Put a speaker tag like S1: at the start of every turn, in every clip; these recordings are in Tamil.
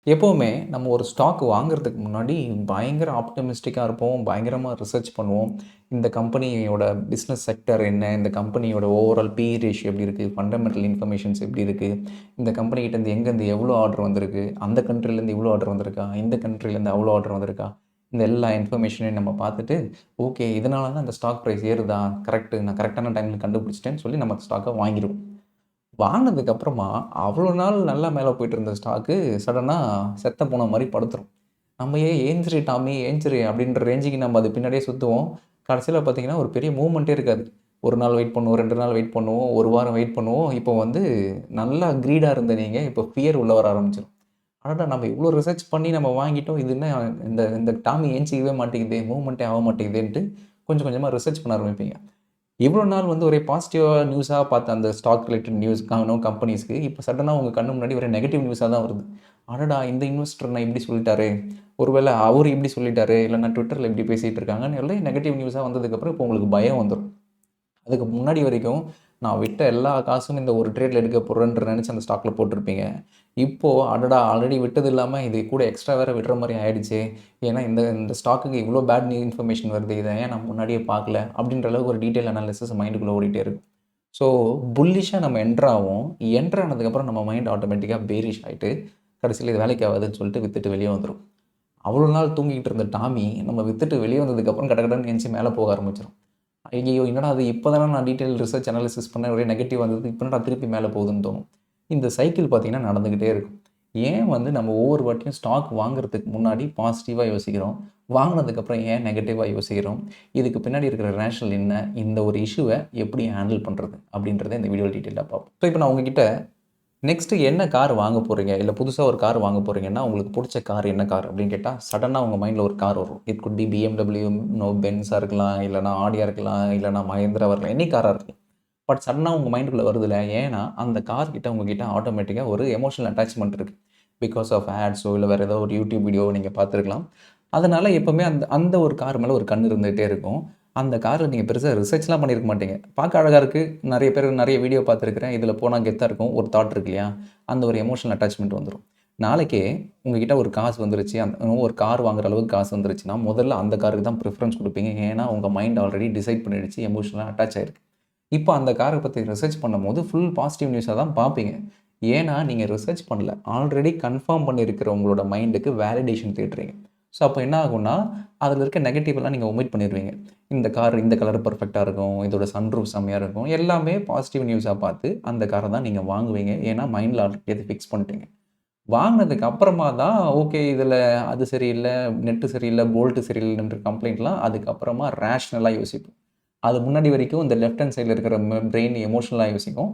S1: எப்பவுமே நம்ம ஒரு ஸ்டாக் வாங்குறதுக்கு முன்னாடி பயங்கர ஆப்டிமிஸ்டிக்கா இருப்போம். பயங்கரமா ரிசர்ச் பண்ணுவோம். இந்த கம்பெனியோட பிசினஸ் செக்டர் என்ன? இந்த கம்பெனியோட ஓவரால் பிஇ ரேஷியோ எப்படி இருக்கு? ஃபண்டமெண்டல் இன்ஃபர்மேஷன்ஸ் எப்படி இருக்கு? இந்த கம்பெனிகிட்டேருந்து எங்கேருந்து எவ்வளோ ஆர்டர் வந்திருக்கு? அந்த கண்ட்ரிலேருந்து இவ்வளோ ஆர்டர் வந்திருக்கா? இந்த கண்ட்ரிலேருந்து அவ்வளோ ஆர்டர் வந்திருக்கா? இந்த எல்லா இன்ஃபர்மேஷனையும் நம்ம பார்த்துட்டு, ஓகே இதனால தான் இந்த ஸ்டாக் பிரைஸ் ஏறுதா? கரெக்ட்டு. நான் கரெக்ட்டான டைம்ல கண்டுபிடிச்சிட்டேன்னு சொல்லி நம்ம ஸ்டாக்க வாங்கிருவோம். வாங்குனதுக்கு அப்புறமா, அவ்வளோ நாள் நல்லா மேல போயிட்டு இருந்த ஸ்டாக்கு சடனா செத்த பூனை மாரி படுத்துரும். நம்ம ஏன் "ஏந்திரி டாமி, ஏந்திரி" அப்படின்ற ரேஞ்சுக்கு நம்ம அது பின்னாடியே சுத்துவோம். கடைசியில பார்த்தீங்கன்னா, ஒரு பெரிய மூவ்மெண்ட்டே இருக்காது. 1 நாள் வெயிட் பண்ணுவோம், 2 நாள் வெயிட் பண்ணுவோம், 1 வாரம் வெயிட் பண்ணுவோம். இப்போ வந்து நல்லா கிரீடா இருந்த நீங்க, இப்போ ஃபியர் உள்ள வர ஆரம்பிச்சுரும். அடடா! நம்ம இவ்ளோ ரிசர்ச் பண்ணி நம்ம வாங்கிட்டோம். இது என்ன இந்த இந்த டாமி ஏந்திச்சிக்கவே மாட்டேங்குதே, மூவ்மெண்ட்டே ஆக மாட்டேங்குதேன்ட்டு கொஞ்சம் கொஞ்சமா ரிசர்ச் பண்ண ஆரம்பிப்பீங்க. இவ்வளோ நாள் வந்து ஒரே பாசிட்டிவா நியூஸா பார்த்த அந்த ஸ்டாக் ரிலேட்டட் நியூஸ் கம்பெனிஸ்க்கு இப்போ சடனா உங்க கண்ணு முன்னாடி ஒரே நெகட்டிவ் நியூஸா தான் வருது. அடடா! இந்த இன்வெஸ்டர் என்ன இப்படி சொல்லிட்டாரே! ஒருவேள அவரு இப்படி சொல்லிட்டாரே! இல்லன்னா Twitterல இப்படி பேசிட்டு இருக்காங்கன்னு எல்லாம் நெகட்டிவ் நியூஸா வந்ததுக்கப்புறம் இப்போ உங்களுக்கு பயம் வந்துரும். அதுக்கு முன்னாடி வரைக்கும் நான் விட்ட எல்லா காசும் இந்த ஒரு ட்ரேட்ல எடுக்க போறேன்ற நெனச்சு அந்த ஸ்டாக்ல போட்டிருப்பீங்க. இப்போ அடடா! ஆல்ரெடி விட்டது இல்லாம இது கூட எக்ஸ்ட்ரா வேற விடுற மாரி ஆயிடுச்சே! ஏன்னா இந்த இந்த ஸ்டாக்குக்கு இவ்ளோ பேட் இன்ஃபர்மேஷன் வருது. இத ஏன் நான் முன்னாடியே பார்க்கல? அப்படின்ற அளவுக்கு ஒரு டீட்டெயில் அனாலிசிஸ் மைண்டுக்குள்ள ஓடிட்டே இருக்கும். ஸோ புல்லிஷா நம்ம என்டர் ஆவோம். என்டர் ஆனதுக்கப்புறம் நம்ம மைண்ட் ஆட்டோமேட்டிக்கா பேரிஷ் ஆயிட்டு, கடைசியில இது வேலைக்கு ஆவாதுன்னு சொல்லிட்டு வித்துட்டு வெளிய வந்துரும். அவ்வளோ நாள் தூங்கிக்கிட்டு இருந்த டாமி, நம்ம வித்துட்டு வெளிய வந்ததுக்கப்புறம் கடகடன்னு எந்திச்சு மேல போக ஆரம்பிச்சுரும். ஐயய்யோ! என்னடா அது இப்ப தானே நான் டீட்டெயில் ரிசர்ச் அனாலிசிஸ் பண்ணேன். ஒரே நெகட்டிவ் வந்தது. இப்ப என்னடா திருப்பி மேல போகுதுன்னு தோணும். இந்த சைக்கிள் பார்த்தீங்கன்னா நடந்துகிட்டே இருக்கும். ஏன் வந்து நம்ம ஒவ்வொரு வாட்டியும் ஸ்டாக் வாங்குறதுக்கு முன்னாடி பாசிட்டிவா யோசிக்கிறோம். வாங்குனதுக்கப்புறம் ஏன் நெகட்டிவா யோசிக்கிறோம்? இதுக்கு பின்னாடி இருக்கிற ரேஷனல் என்ன? இந்த ஒரு இஷ்யூவ எப்படி ஹேண்டில் பண்றது? அப்படின்றத இந்த வீடியோல டீட்டெயிலா பார்ப்போம். ஸோ இப்ப நான் உங்ககிட்ட நெக்ஸ்ட்டு என்ன கார் வாங்க போறீங்க? இல்ல புதுசா ஒரு கார் வாங்க போறீங்கன்னா, உங்களுக்கு புடிச்ச கார் என்ன கார்? அப்படின்னு கேட்டா, சடனா உங்க மைண்ட்ல ஒரு கார் வரும். இட் குட் பி BMW, பென்ஸா இருக்கலாம், இல்லன்னா ஆடியா இருக்கலாம், இல்லன்னா மஹேந்திராவா இருக்கலாம். எனி காரா இருக்கலாம். பட் சடனா உங்க மைண்டுக்குள்ள வருதுல்ல, ஏன்னா அந்த கார் கிட்ட உங்ககிட்ட ஆட்டோமேட்டிக்கா ஒரு எமோஷனல் அட்டாச்மென்ட் இருக்கு. பிகாஸ் ஆஃப் ஆட்ஸோ இல்ல வேற ஏதோ ஒரு யூடியூப் வீடியோவோ நீங்க பார்த்துருக்கலாம். அதனால எப்பவுமே அந்த அந்த ஒரு கார் மேல ஒரு கண் இருந்துகிட்டே இருக்கும். அந்த கார நீங்க பெருசா ரிசர்ச்லாம் பண்ணியிருக்க மாட்டீங்க. பார்க்க அழகா இருக்கு. நெறைய பேர் நெறைய வீடியோ பார்த்துருக்கிறேன். இதில போனா கெத்தா இருக்கும். ஒரு தாட் இருக்கு இல்லையா? அந்த ஒரு எமோஷனல் அட்டாச்மென்ட் வந்துரும். நாளைக்கே உங்ககிட்ட ஒரு காசு வந்துருச்சு. ஒரு கார் வாங்குற அளவுக்கு காசு வந்துருச்சுன்னா, முதல்ல அந்த காருக்கு தான் பிரிஃபரன்ஸ் குடுப்பீங்க. ஏன்னா, உங்க மைண்ட் ஆல்ரெடி டிசைட் பண்ணிடுச்சு. எமோஷனலா அட்டாச் ஆயிருக்கு. இப்ப அந்த கார பத்தி ரிசர்ச் பண்ணும்போது, ஃபுல் பாசிட்டிவ் நியூஸா தான் பார்ப்பீங்க. ஏன்னா, நீங்க ரிசர்ச் பண்ணல. ஆல்ரெடி கன்ஃபார்ம் பண்ணியிருக்கிற உங்களோட மைண்டுக்கு வேலிடேஷன் தேடுறீங்க. ஸோ, அப்ப என்ன ஆகும்னா, அதில இருக்க நெகட்டிவ் எல்லாம் நீங்க ஒமிட் பண்ணிருவீங்க. இந்த கார் இந்த கலர் பெர்ஃபெக்ட்டா இருக்கும். இதோட சன்ரூஃப் செம்மையா இருக்கும். எல்லாமே பாசிட்டிவ் நியூஸா பார்த்து, அந்த கார தான் நீங்க வாங்குவீங்க. ஏன்னா, மைண்ட்ல ஆல்ரெடி அத ஃபிக்ஸ் பண்ணிட்டீங்க. வாங்குனதுக்கு அப்புறமா தான், ஓகே இதில அது சரியில்ல, நெட் சரியில்ல, போல்ட் சரியில்லன்ற கம்ப்ளைண்ட்லாம் அதுக்கப்புறமா ரேஷனலா யோசிப்போம். அது முன்னாடி வரைக்கும் இந்த லெஃப்ட் ஹேண்ட் சைட்ல இருக்கிற பிரெயின் எமோஷனலா யோசிக்கும்.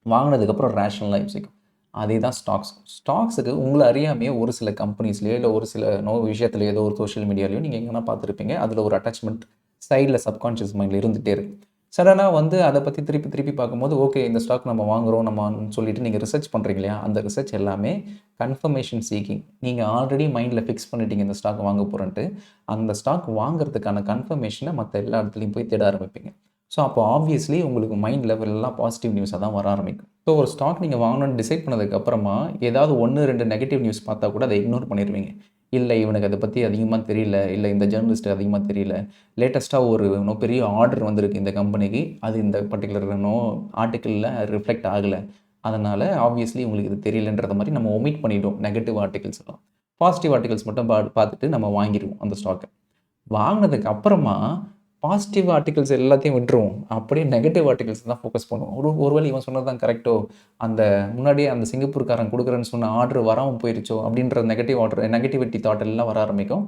S1: வாங்குனதுக்கப்புறம் ரேஷனலா யோசிக்கும். அதே தான் ஸ்டாக்ஸ். ஸ்டாக்ஸுக்கு உங்கள அறியாமயே ஒரு சில கம்பெனிஸ்லயோ, இல்ல ஒரு சில விஷயத்தில ஏதோ ஒரு சோசியல் மீடியாலயோ நீங்க எங்கனா பார்த்துருப்பீங்க. அதில ஒரு அட்டாச்மென்ட் சைட்ல சப்கான்ஷியஸ் மைண்ட்ல இருந்துட்டே இருக்கு. சடனா வந்து அத பத்தி திருப்பி திருப்பி பார்க்கும்போது, ஓகே இந்த ஸ்டாக் நம்ம வாங்குறோம் சொல்லிட்டு நீங்க ரிசர்ச் பண்றீங்க இல்லையா? அந்த ரிசர்ச் எல்லாமே கன்ஃபர்மேஷன் சீக்கிங். நீங்க ஆல்ரெடி மைண்ட்ல ஃபிக்ஸ் பண்ணிட்டீங்க இந்த ஸ்டாக் வாங்க போறேன்ட்டு. அந்த ஸ்டாக் வாங்குறதுக்கான கன்ஃபர்மேஷன மத்த எல்லா இடத்துலயும் போய் தேட ஆரம்பிப்பீங்க. ஸோ, அப்போ ஆப்வியஸ்லி உங்களுக்கு மைண்ட் லெவல் எல்லாம் பாசிட்டிவ் நியூஸா தான் வர ஆரம்பிக்கும். ஸோ, ஒரு ஸ்டாக் நீங்க வாங்கணும்னு டிசைட் பண்ணதுக்கு அப்புறமா, ஏதாவது 1, 2 நெகட்டிவ் நியூஸ் பார்த்தா கூட அத இக்னோர் பண்ணிருவீங்க. இல்ல இவனுக்கு அத பத்தி அதிகமா தெரியல. இல்ல இந்த ஜர்னலிஸ்ட்க்கு அதிகமா தெரியல. லேட்டஸ்ட்டா ஒரு பெரிய ஆர்டர் வந்திருக்கு இந்த கம்பெனிக்கு. அது இந்த பர்ட்டிகுலர் ஆர்டிக்கிள்ல ரிஃப்ளெக்ட் ஆகல. அதனால ஆப்வியஸ்லி உங்களுக்கு இது தெரியலன்றத மாரி நம்ம ஒமிட் பண்ணிட்டோம் நெகட்டிவ் ஆர்டிகிள்ஸ் எல்லாம். பாசிட்டிவ் ஆர்டிகிள்ஸ் மட்டும் பார்த்துட்டு நம்ம வாங்கிருவோம் அந்த ஸ்டாக்க. வாங்குனதுக்கு அப்புறமா, பாசிட்டிவ் ஆர்டிகிள்ஸ் எல்லாத்தையும் விட்டுருவோம். அப்படியே நெகட்டிவ் ஆர்டிகிள்ஸ் தான் ஃபோக்கஸ் பண்ணுவோம். ஒருவேளை இவன் சொன்னது தான் கரெக்ட்டோ! அந்த முன்னாடியே அந்த சிங்கப்பூர்காரன் குடுக்குறேன்னு சொன்ன ஆர்டர் வராம போயிருச்சோ! அப்படின்ற நெகட்டிவிட்டி தாட் எல்லாம் வர ஆரம்பிக்கும்.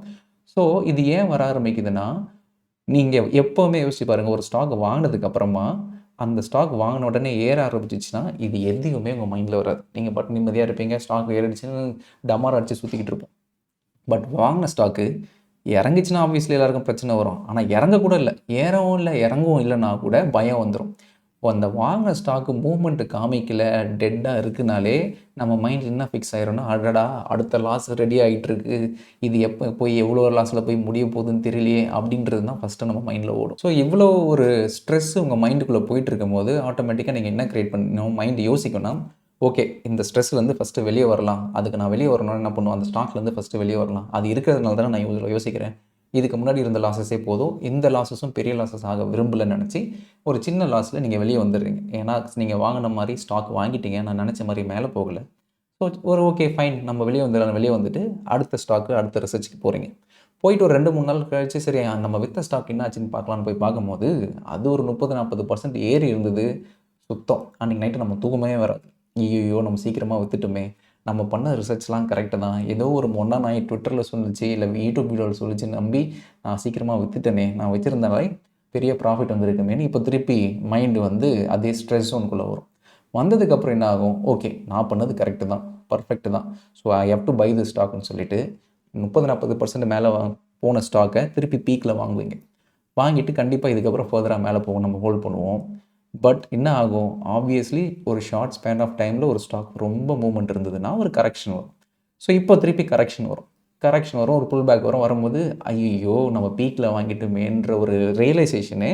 S1: ஸோ, இது ஏன் வர ஆரம்பிக்குதுன்னா, நீங்க எப்பவுமே யோசிச்சு பாருங்க. ஒரு ஸ்டாக் வாங்குனதுக்கு அப்புறமா, அந்த ஸ்டாக் வாங்குன உடனே ஏற ஆரம்பிச்சுச்சுன்னா, இது எதுவுமே உங்க மைண்ட்ல வராது. நீங்க பாட்டுக்கு நிம்மதியா இருப்பீங்க. ஸ்டாக் ஏறிடுச்சுன்னு டமாரம் அடிச்சு சுத்திக்கிட்டு இருப்போம். பட் வாங்குன ஸ்டாக்கு இறங்குச்சுன்னா ஆப்வியஸ்லி எல்லாருக்கும் பிரச்சனை வரும். ஆனா இறங்க கூட இல்ல. ஏறவும் இல்ல, இறங்கவும் இல்லன்னா கூட பயம் வந்துரும். இப்போ அந்த வாங்குன ஸ்டாக்கு மூவ்மெண்ட் காமிக்கல, டெட்டா இருக்குனாலே நம்ம மைண்ட் என்ன ஃபிக்ஸ் ஆயிரும்னா, அடடா! அடுத்த லாஸ் ரெடி ஆயிட்டு இருக்கு. இது எப்ப போய் எவ்வளோ லாஸ்ல போய் முடிய போகுதுன்னு தெரியலையே! அப்படின்றது தான் ஃபர்ஸ்ட்டு நம்ம மைண்ட்ல ஓடும். ஸோ இவ்வளோ ஒரு ஸ்ட்ரெஸ் உங்க மைண்டுக்குள்ள போயிட்டு இருக்கும்போது, ஆட்டோமேட்டிக்கா நீங்க என்ன கிரியேட் பண்ணணும் மைண்ட் யோசிக்கும்னா, ஓகே இந்த ஸ்ட்ரெஸ்லேருந்து ஃபஸ்ட்டு வெளியே வரலாம். அதுக்கு நான் வெளியே வரணும்னா என்ன பண்ணுவேன், அந்த ஸ்டாக்லேருந்து ஃபஸ்ட்டு வெளியே வரலாம். அது இருக்கிறதுனால தானே நான் இவ்வளோ யோசிக்கிறேன். இதுக்கு முன்னாடி இருந்த லாஸஸே போதும். இந்த லாஸஸும் பெரிய லாஸஸ் ஆக விரும்பலன்னு நினச்சி ஒரு சின்ன லாஸில் நீங்கள் வெளியே வந்துடுறீங்க. ஏன்னா நீங்கள் வாங்கின மாதிரி ஸ்டாக் வாங்கிட்டீங்க. நான் நினச்ச மாதிரி மேலே போகலை. ஸோ ஒரு ஓகே ஃபைன் நம்ம வெளியே வந்துடலாம். வெளியே வந்துட்டு அடுத்த ஸ்டாக்கு அடுத்த ரிசர்ச்சுக்கு போகிறீங்க. போயிட்டு ஒரு 2-3 நாள் கழிச்சு சரி நம்ம விற்ற ஸ்டாக் என்ன ஆச்சுன்னு பார்க்கலான்னு போய் பார்க்கும்போது அது ஒரு 30-40% ஏறி இருந்தது. சுத்தம் அன்றைக்கி நைட்டு நம்ம தூக்கமே வராது. ஐயோ நம்ம சீக்கிரமாக விற்றுட்டுமே, நம்ம பண்ண ரிசர்ச்லாம் கரெக்டு தான், ஏதோ ஒரு மொன்னா நாய் ட்விட்டரில் சொல்லிச்சு இல்லை யூடியூப் வீடியோவில் சொல்லிச்சு நம்பி நான் சீக்கிரமாக விற்றுட்டேனே, நான் வச்சுருந்தாலே பெரிய ப்ராஃபிட் வந்துருக்குமேனு இப்போ திருப்பி மைண்டு வந்து அதே ஸ்ட்ரெஸ் ஒன்றுக்குள்ளே வரும். வந்ததுக்கப்புறம் என்ன ஆகும், ஓகே நான் பண்ணது கரெக்டு தான், பர்ஃபெக்ட்டு தான், so I have to buy the ஸ்டாக்னு சொல்லிவிட்டு 30-40% மேலே போன ஸ்டாக்கை திருப்பி பீக்கில் வாங்குவீங்க. வாங்கிட்டு கண்டிப்பாக இதுக்கப்புறம் ஃபர்தராக மேலே போகும், நம்ம ஹோல்ட் பண்ணுவோம். பட் என்ன ஆகும், ஆப்வியஸ்லி ஒரு ஷார்ட் ஸ்பேன் ஆஃப் டைமில் ஒரு ஸ்டாக் ரொம்ப மூவ்மெண்ட் இருந்ததுன்னா ஒரு கரெக்ஷன் வரும். ஸோ இப்போ திருப்பி கரெக்ஷன் வரும், ஒரு புல் பேக் வரும்போது ஐயோ நம்ம பீக்கில் வாங்கிட்டுமேன்ற ஒரு ரியலைசேஷனே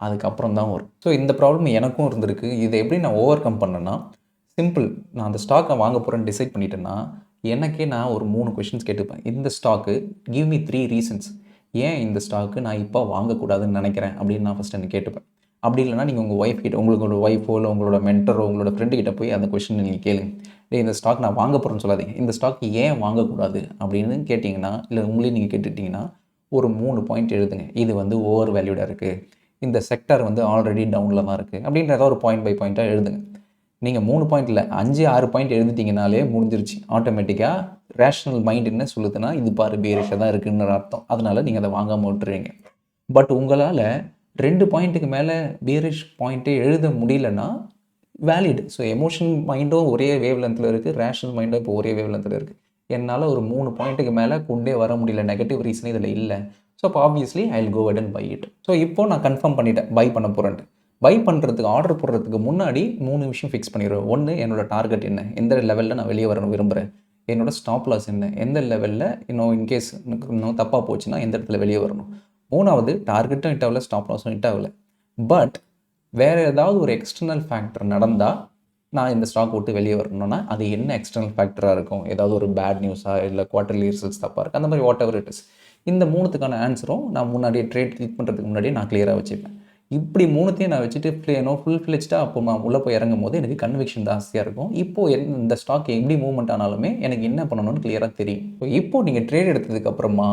S1: அதுக்கப்புறம் தான் வரும். ஸோ இந்த ப்ராப்ளம் எனக்கும் இருந்திருக்கு. இதை எப்படி நான் ஓவர் கம் பண்ணேன்னா, சிம்பிள், நான் அந்த ஸ்டாக்கை வாங்க போகிறேன்னு டிசைட் பண்ணிட்டேன்னா எனக்கே நான் ஒரு 3 கொஷின்ஸ் கேட்டுப்பேன். இந்த ஸ்டாக்கு கிவ் மீ 3 ரீசன்ஸ், ஏன் இந்த ஸ்டாக்கு நான் இப்போ வாங்கக்கூடாதுன்னு நினைக்கிறேன் அப்படின்னு நான் ஃபஸ்ட் எனக்கு கேட்டுப்பேன். அப்படி இல்லைனா நீங்கள் உங்கள் ஒய்ஃப் கிட்ட, உங்களோட ஒய்ஃபோ இல்லை உங்களோட மென்டரோ உங்களோட ஃப்ரெண்டு கிட்ட போய் அந்த கொஷின் நீங்கள் கேளுங்க. இந்த ஸ்டாக் நான் வாங்க போகிறேன்னு சொல்லாதீங்க, இந்த ஸ்டாக் ஏன் வாங்கக்கூடாது அப்படின்னு கேட்டிங்கன்னா, இல்லை உங்களையும் நீங்கள் கேட்டுட்டிங்கன்னா ஒரு 3 பாயிண்ட் எழுதுங்க. இது வந்து ஓவர் வேல்யூடாக இருக்குது, இந்த செக்டர் வந்து ஆல்ரெடி டவுனில் தான் இருக்குது அப்படின்ற ஏதாவது ஒரு பாயிண்ட் பை பாயிண்ட்டாக எழுதுங்க. நீங்கள் 3 பாயிண்ட் இல்லை 5-6 பாயிண்ட் எழுதிட்டிங்கனாலே முடிஞ்சிருச்சு. ஆட்டோமேட்டிக்காக ரேஷ்னல் மைண்ட் என்ன சொல்லுதுன்னா இது பாரு பேரிஷாக தான் இருக்குன்னு அர்த்தம். அதனால் நீங்கள் அதை வாங்காமல் விட்டுறீங்க. பட் உங்களால் 2 பாயிண்ட்டுக்கு மேலே பேரிஷ் பாயிண்ட்டே எழுத முடியலன்னா வேலிட். ஸோ எமோஷனல் மைண்டும் ஒரே வேவ் லென்த்தில் இருக்குது, ரேஷ்னல் மைண்டும் இப்போ ஒரே வேவ் லென்த்தில் இருக்குது. என்னால் ஒரு 3 பாயிண்ட்டுக்கு மேலே கொண்டே வர முடியல, நெகட்டிவ் ரீசன் இதில் இல்லை. ஸோ அப்போ obviously I will go ahead and buy it. So இப்போது நான் கன்ஃபார்ம் பண்ணிட்டேன் பை பண்ண போகிறேன்ட்டு. பை பண்ணுறதுக்கு ஆர்டர் போடுறதுக்கு முன்னாடி 3 விஷயம் ஃபிக்ஸ் பண்ணிடுவேன். ஒன்று, என்னோட டார்கெட் என்ன, எந்த லெவலில் நான் வெளியே வரணும் விரும்புகிறேன். என்னோட ஸ்டாப் லாஸ் என்ன, எந்த லெவலில் இன்னும் இன்கேஸ் இன்னும் தப்பாக போச்சுன்னா எந்த இடத்துல வெளியே வரணும். 3வது, டார்கெட்டும் ஹிட் ஆகலை, ஸ்டாப் லாஸும் ஹிட் ஆகலை, பட் வேறு ஏதாவது ஒரு எக்ஸ்டர்னல் ஃபேக்டர் நடந்தால் நான் இந்த ஸ்டாக் விட்டு வெளியே வரணும்னா அது என்ன எக்ஸ்டர்னல் ஃபேக்டராக இருக்கும், ஏதாவது ஒரு பேட் நியூஸாக இல்லை குவார்ட்டர்லி ரிசல்ட்ஸ் தப்பாக இருக்குது, அந்த மாதிரி வாட் எவர் இட் இஸ். இந்த 3த்துக்கான ஆன்சரும் நான் முன்னாடியே ட்ரேட் கிளிக் பண்ணுறதுக்கு முன்னாடியே நான் கிளியராக வச்சுப்பேன். இப்படி 3த்தையும் நான் வச்சுட்டு ஃபுல் ஃபிளெஜ்டாக அப்போ நான் உள்ளே போய் இறங்கும் போது எனக்கு கன்விக்ஷன் ஜாஸ்தியாக இருக்கும். இப்போது இந்த ஸ்டாக் எப்படி மூவ்மெண்ட் ஆனாலுமே எனக்கு என்ன பண்ணணும்னு கிளியராக தெரியும். ஸோ இப்போது நீங்கள் ட்ரேட் எடுத்ததுக்கப்புறமா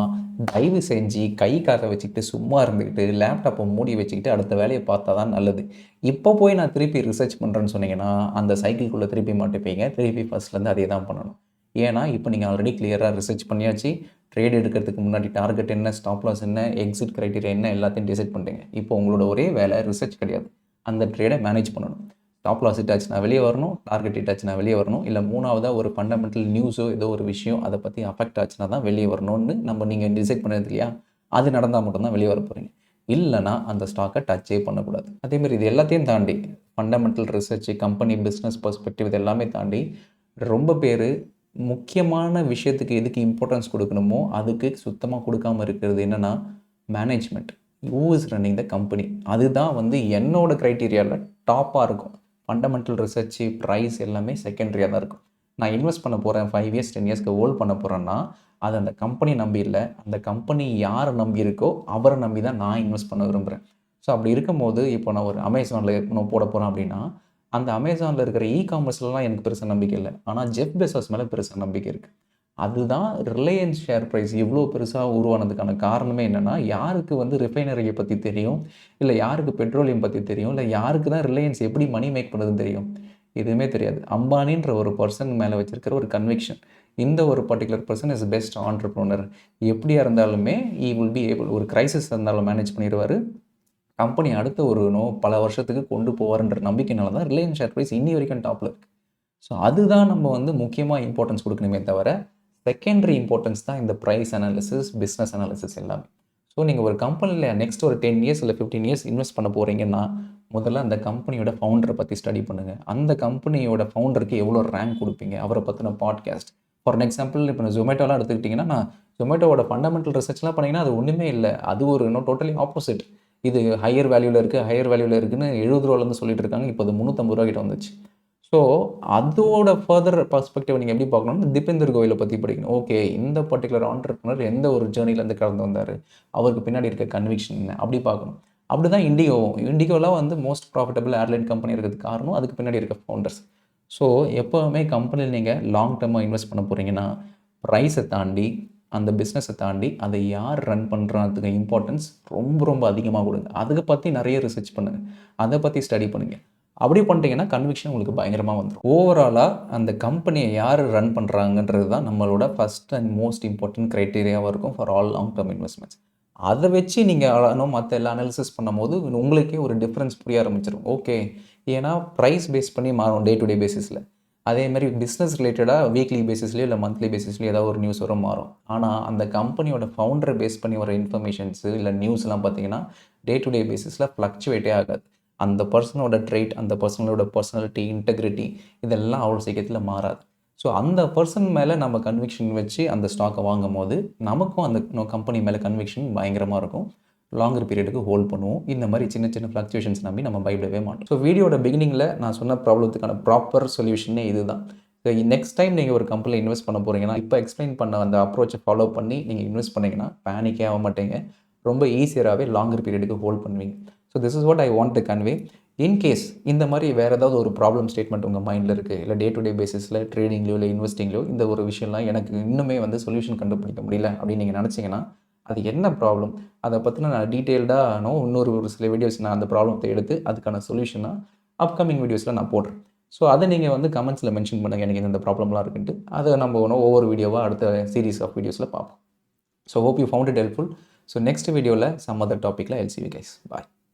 S1: தயவு செஞ்சு கை காக்க வச்சுக்கிட்டு சும்மா இருந்துக்கிட்டு லேப்டாப்பை மூடி வச்சுக்கிட்டு அடுத்த வேலையை பார்த்தா தான் நல்லது. இப்போ போய் நான் திருப்பி ரிசர்ச் பண்ணுறேன்னு சொன்னீங்கன்னா அந்த சைக்கிள்குள்ளே திருப்பி மாட்டிப்பீங்க. திருப்பி ஃபஸ்ட்லேருந்து அதே தான் பண்ணணும். ஏன்னா இப்போ நீங்கள் ஆல்ரெடி கிளியராக ரிசர்ச் பண்ணியாச்சு. ட்ரேட் எடுக்கிறதுக்கு முன்னாடி டார்கெட் என்ன, ஸ்டாப் லாஸ் என்ன, எக்ஸிட் க்ரைட்டீரியா என்ன எல்லாத்தையும் டிசைட் பண்ணிட்டீங்க. இப்போ உங்களோட ஒரே வேலை ரிசர்ச் கிடையாது, அந்த ட்ரேடை மேனேஜ் பண்ணணும். ஸ்டாப் லாஸ் ஹிட் ஆச்சுன்னா வெளியே வரணும், டார்கெட் ஹிட் ஆச்சுன்னா வெளியே வரணும், இல்லை 3வதாக ஒரு ஃபண்டமெண்டல் நியூஸோ ஏதோ ஒரு விஷயம் அதை பற்றி அஃபெக்ட் ஆச்சுன்னா தான் வெளியே வரணும்னு நீங்கள் டிசைட் பண்ணது இல்லையா, அது நடந்தால் மட்டும்தான் வெளியே வர போகிறீங்க. இல்லைனா அந்த ஸ்டாக்கை டச்சே பண்ணக்கூடாது. அதேமாதிரி இது எல்லாத்தையும் தாண்டி fundamental research, company business perspective இது எல்லாமே தாண்டி ரொம்ப பேர் முக்கியமான விஷயத்துக்கு எதுக்கு இம்பார்ட்டன்ஸ் கொடுக்கணுமோ அதுக்கு சுத்தமாக கொடுக்காமல் இருக்கிறது என்னென்னா management. Who is running the company, அதுதான் வந்து என்னோட க்ரைட்டீரியாவில் டாப்பாக இருக்கும். ஃபண்டமெண்டல் ரிசர்ச்சு, ப்ரைஸ் எல்லாமே செகண்டரியாக தான் இருக்கும். நான் இன்வெஸ்ட் பண்ண போகிறேன் 5 இயர்ஸ் 10 இயர்ஸ்க்கு ஹோல்ட் பண்ண போகிறேன்னா அது அந்த கம்பெனி நம்பி இல்லை, அந்த கம்பெனி யாரை நம்பி இருக்கோ அவரை நம்பி தான் நான் இன்வெஸ்ட் பண்ண விரும்புகிறேன். ஸோ அப்படி இருக்கும்போது இப்போ நான் ஒரு அமேசானில் போட போகிறேன் அப்படின்னா அந்த அமேசானில் இருக்கிற காமர்ஸ்லாம் எனக்கு பெருசாக நம்பிக்கை இல்லை, ஆனால் ஜெஃப் பெசோஸ் மேலே பெருசாக நம்பிக்கை இருக்குது. அதுதான் ரிலையன்ஸ் ஷேர் ப்ரைஸ் இவ்வளோ பெருசாக உருவானதுக்கான காரணமே என்னென்னா, யாருக்கு வந்து ரிஃபைனரியை பற்றி தெரியும், இல்லை யாருக்கு பெட்ரோலியம் பற்றி தெரியும், இல்லை யாருக்கு தான் ரிலையன்ஸ் எப்படி மணி மேக் பண்ணுறதுன்னு தெரியும், எதுவுமே தெரியாது. அம்பானின்ற ஒரு பர்சன் மேலே வச்சுருக்கிற ஒரு கன்விக்ஷன், இந்த ஒரு particular person is best entrepreneur, எப்படியா இருந்தாலுமே ஈ வில் பி ஏபிள், ஒரு கிரைசிஸ் இருந்தாலும் மேனேஜ் பண்ணிடுவார், கம்பெனி அடுத்த ஒரு பல வருஷத்துக்கு கொண்டு போவார்ன்ற நம்பிக்கையினால தான் ரிலையன்ஸ் ஷேர் ப்ரைஸ் இன்னி வரைக்கும் டாப்பில் இருக்குது. ஸோ அதுதான் நம்ம வந்து முக்கியமாக இம்பார்ட்டன்ஸ் கொடுக்கணுமே தவிர செகண்டரி இம்பார்ட்டன்ஸ் தான் இந்த ப்ரைஸ் அனாலிசிஸ், பிஸ்னஸ் அனாலிசிஸ் எல்லாமே. ஸோ நீங்கள் ஒரு கம்பெனியில் நெக்ஸ்ட் ஒரு 10 இயர்ஸ் இல்லை 15 இயர்ஸ் இன்வெஸ்ட் பண்ண போகிறீங்கன்னா முதல்ல அந்த கம்பெனியோட ஃபவுண்டரை பற்றி ஸ்டடி பண்ணுங்கள். அந்த கம்பெனியோட ஃபவுண்டருக்கு எவ்வளோ ரேங்க் கொடுப்பீங்க, அவரை பற்றின பாட்காஸ்ட். ஃபார் எக்ஸாம்பிள் இப்போ நான் ஜொமேட்டோலாம் எடுத்துக்கிட்டிங்கன்னா, நான் ஜொமேட்டோட ஃபண்டமெண்டல் ரிசர்ச்லாம் பண்ணிங்கன்னா அது ஒன்றுமே இல்லை, அது ஒரு டோட்டலி ஆப்போசிட். இது ஹையர் வேல்யூவில் இருக்குது, ஹையர் வேல்யூவில் இருக்குதுன்னு 70 ரூபாலேருந்து சொல்லிட்டு இருக்காங்க, இப்போ அது 350 ரூபா கிட்ட வந்துச்சு. ஸோ ஸோ அதோட ஃபர்தர் பெர்ஸ்பெக்டிவ் நீங்கள் எப்படி பார்க்கணும்னா தீபேந்தர் கோயலை பற்றி படிக்கணும். ஓகே, இந்த பர்ட்டிகுலர் ஆண்டர்ப்ரனர் எந்த ஒரு ஜேர்னிலேருந்து கடந்து வந்தார், அவருக்கு பின்னாடி இருக்க கன்விக்ஷன் என்ன, அப்படி பார்க்கணும். அப்படி தான் இண்டிகோலாம் வந்து மோஸ்ட் ப்ராஃபிட்டபிள் ஏர்லைன் கம்பெனி இருக்கிறதுக்கு காரணம் அதுக்கு பின்னாடி இருக்க ஃபவுண்டர்ஸ். ஸோ எப்போவுமே கம்பெனியில் நீங்கள் லாங் டர்மாக இன்வெஸ்ட் பண்ண போகிறீங்கன்னா ப்ரைஸை தாண்டி அந்த பிஸ்னஸை தாண்டி அதை யார் ரன் பண்ணுறதுக்கு இம்பார்ட்டன்ஸ் ரொம்ப ரொம்ப அதிகமாக கொடுங்க. அதுக்கு பற்றி நிறைய ரிசர்ச் பண்ணுங்கள், அதை பற்றி ஸ்டடி பண்ணுங்கள். அப்படி பண்ணிட்டீங்கன்னா கன்விக்ஷன் உங்களுக்கு பயங்கரமாக வந்துடும். ஓவராலாக அந்த கம்பெனியை யார் ரன் பண்ணுறாங்கன்றது தான் நம்மளோட ஃபஸ்ட் அண்ட் மோஸ்ட் இம்பார்ட்டன்ட் க்ரைட்டீரியாவாக இருக்கும் for all long term investments. அதை வச்சு நீங்கள் மற்ற எல்லா அனாலிசிஸ் பண்ணும்போது உங்களுக்கே ஒரு டிஃப்ரென்ஸ் புரிய ஆரம்பிச்சிடும். ஓகே, ஏன்னா ப்ரைஸ் பேஸ் பண்ணி மாறும் டே டு டே பேசிஸில். அதேமாதிரி பிஸ்னஸ் ரிலேட்டடாக வீக்லி பேசிஸ்லேயோ இல்லை மந்த்லி பேசிஸ்லேயோ ஏதாவது ஒரு நியூஸ் வர மாறும். ஆனால் அந்த கம்பெனியோட ஃபவுண்டரை பேஸ் பண்ணி வர இன்ஃபர்மேஷன்ஸு இல்லை நியூஸ்லாம் பார்த்தீங்கன்னா டே டு டே பேசிஸில் ஃப்ளக்சுவேட்டே ஆகாது. அந்த பர்சனோட ட்ரெயிட், அந்த பர்சனோட பர்சனாலிட்டி, இன்டெகிரிட்டி இதெல்லாம் அவ்வளோ சீக்கிரத்தில் மாறாது. ஸோ அந்த பர்சன் மேலே நம்ம கன்விக்ஷன் வச்சு அந்த ஸ்டாக்கை வாங்கும் போது நமக்கும் அந்த கம்பெனி மேலே கன்விக்ஷன் பயங்கரமாக இருக்கும். லாங்கர் பீரியடுக்கு ஹோல்ட் பண்ணுவோம். இந்த மாதிரி சின்ன சின்ன ஃப்ளக்சுவேஷன்ஸ் நம்பி நம்ம பயப்படவே மாட்டோம். ஸோ வீடியோட பிகினிங்கில் நான் சொன்ன ப்ராப்ளத்துக்கான ப்ராப்பர் சொல்யூஷனே இதுதான். ஸோ நெக்ஸ்ட் டைம் நீங்கள் ஒரு கம்பெனியில் இன்வெஸ்ட் பண்ண போகிறீங்கன்னா இப்போ எக்ஸ்பிளைன் பண்ண அந்த அப்ரோச்சை ஃபாலோ பண்ணி நீங்கள் இன்வெஸ்ட் பண்ணிங்கன்னா பேனிக்கே ஆக மாட்டீங்க. ரொம்ப ஈஸியராகவே லாங்கர் பீரியடுக்கு ஹோல்ட் பண்ணுவீங்க. So this is what I want to convey. In case இந்த மாதிரி வேறு ஏதாவது ஒரு ப்ராப்ளம் ஸ்டேட்மெண்ட் உங்கள் மைண்டில் இருக்குது, இல்லை டே டு டே பேசிஸில் ட்ரேடிங்லையோ இல்லை இன்வெஸ்டிங்லையோ இந்த ஒரு விஷயம்லாம் எனக்கு இன்னுமே வந்து சொல்யூஷன் கண்டுபிடிக்க முடியல அப்படின்னு நீங்கள் நினச்சிங்கன்னா அது என்ன ப்ராப்ளம், அதை பற்றின நான் டீட்டெயில்டாக இன்னொரு சில வீடியோஸ் நான் அந்த ப்ராப்ளத்தை எடுத்து அதுக்கான சொல்யூஷனாக அப்கமிங் வீடியோஸில் நான் போடுறேன். ஸோ அதை நீங்கள் வந்து கமெண்ட்ஸில் மென்ஷன் பண்ணுங்கள், எனக்கு இந்த ப்ராப்ளம்லாம் இருக்குன்ட்டு. அதை நம்ம ஒவ்வொரு வீடியோவாக அடுத்த சீரீஸ் ஆஃப் வீடியோஸில் பார்ப்போம். So hope you found it helpful. So next வீடியோவில் சம் அதர் டாப்பிக்கில் I'll see you guys. Bye.